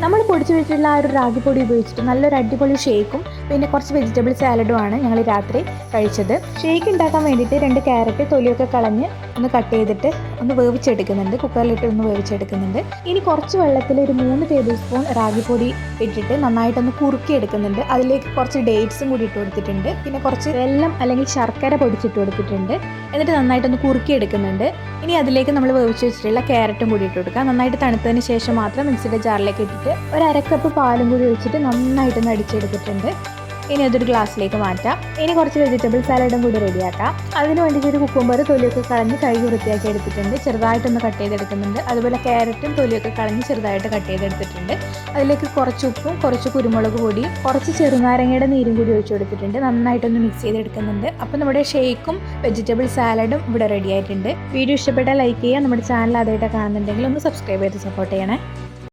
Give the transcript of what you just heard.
നമ്മൾ പൊടിച്ചു വെച്ചിട്ടുള്ള ആ ഒരു റാഗിപ്പൊടി ഉപയോഗിച്ചിട്ട് നല്ലൊരു അടിപൊളി ഷേക്കും പിന്നെ കുറച്ച് വെജിറ്റബിൾ സാലഡുമാണ് ഞങ്ങൾ രാത്രി കഴിച്ചത്. ഷേക്ക് ഉണ്ടാക്കാൻ വേണ്ടിയിട്ട് 2 ക്യാരറ്റ് തൊലിയൊക്കെ കളഞ്ഞ് ഒന്ന് കട്ട് ചെയ്തിട്ട് ഒന്ന് വേവിച്ചെടുക്കുന്നുണ്ട്, കുക്കറിലിട്ട് ഒന്ന് വേവിച്ചെടുക്കുന്നുണ്ട്. ഇനി കുറച്ച് വെള്ളത്തിൽ ഒരു 3 ടേബിൾ സ്പൂൺ റാഗിപ്പൊടി ഇട്ടിട്ട് നന്നായിട്ടൊന്ന് കുറുക്കി എടുക്കുന്നുണ്ട്. അതിലേക്ക് കുറച്ച് ഡേറ്റ്സും കൂടി ഇട്ട് കൊടുത്തിട്ടുണ്ട്, പിന്നെ കുറച്ച് വെല്ലം അല്ലെങ്കിൽ ശർക്കര പൊടിച്ചിട്ട് കൊടുത്തിട്ടുണ്ട്. എന്നിട്ട് നന്നായിട്ടൊന്ന് കുറുക്കി എടുക്കുന്നുണ്ട്. ഇനി അതിലേക്ക് നമ്മൾ വേവിച്ച് വെച്ചിട്ടുള്ള ക്യാരറ്റും കൂടി ഇട്ട് കൊടുക്കുക. നന്നായിട്ട് തണുത്തതിന് ശേഷം മാത്രം മിക്സിയുടെ ജാറിലേക്ക് ഇട്ടിട്ട് ഒരു 1/2 കപ്പ് പാലും കൂടി ഒഴിച്ചിട്ട് നന്നായിട്ടൊന്ന് അടിച്ചെടുത്തിട്ടുണ്ട്. ഇനി അതൊരു ഗ്ലാസ്സിലേക്ക് മാറ്റാം. ഇനി കുറച്ച് വെജിറ്റബിൾ സാലഡും കൂടി റെഡിയാക്കാം. അതിന് വേണ്ടിയിട്ട് ഒരു കുക്കുംബർ തൊലിയൊക്കെ കളഞ്ഞ് കഴുകി വൃത്തിയാക്കി എടുത്തിട്ടുണ്ട്, ചെറുതായിട്ടൊന്ന് കട്ട് ചെയ്തെടുക്കുന്നുണ്ട്. അതുപോലെ ക്യാരറ്റും തൊലിയൊക്കെ കളഞ്ഞ് ചെറുതായിട്ട് കട്ട് ചെയ്തെടുത്തിട്ടുണ്ട്. അതിലേക്ക് കുറച്ച് ഉപ്പും കുറച്ച് കുരുമുളക് പൊടിയും കുറച്ച് ചെറുനാരങ്ങയുടെ നീരും കൂടി ഒഴിച്ചു കൊടുത്തിട്ടുണ്ട്. നന്നായിട്ടൊന്ന് മിക്സ് ചെയ്തെടുക്കുന്നുണ്ട്. അപ്പോൾ നമ്മുടെ ഷേക്കും വെജിറ്റബിൾ സാലഡും ഇവിടെ റെഡി ആയിട്ടുണ്ട്. വീഡിയോ ഇഷ്ടപ്പെട്ടാൽ ലൈക്ക് ചെയ്യുക. നമ്മുടെ ചാനൽ ആദ്യമായിട്ട് കാണുന്നുണ്ടെങ്കിൽ ഒന്ന് സബ്സ്ക്രൈബ് ചെയ്ത് സപ്പോർട്ട് ചെയ്യണേ.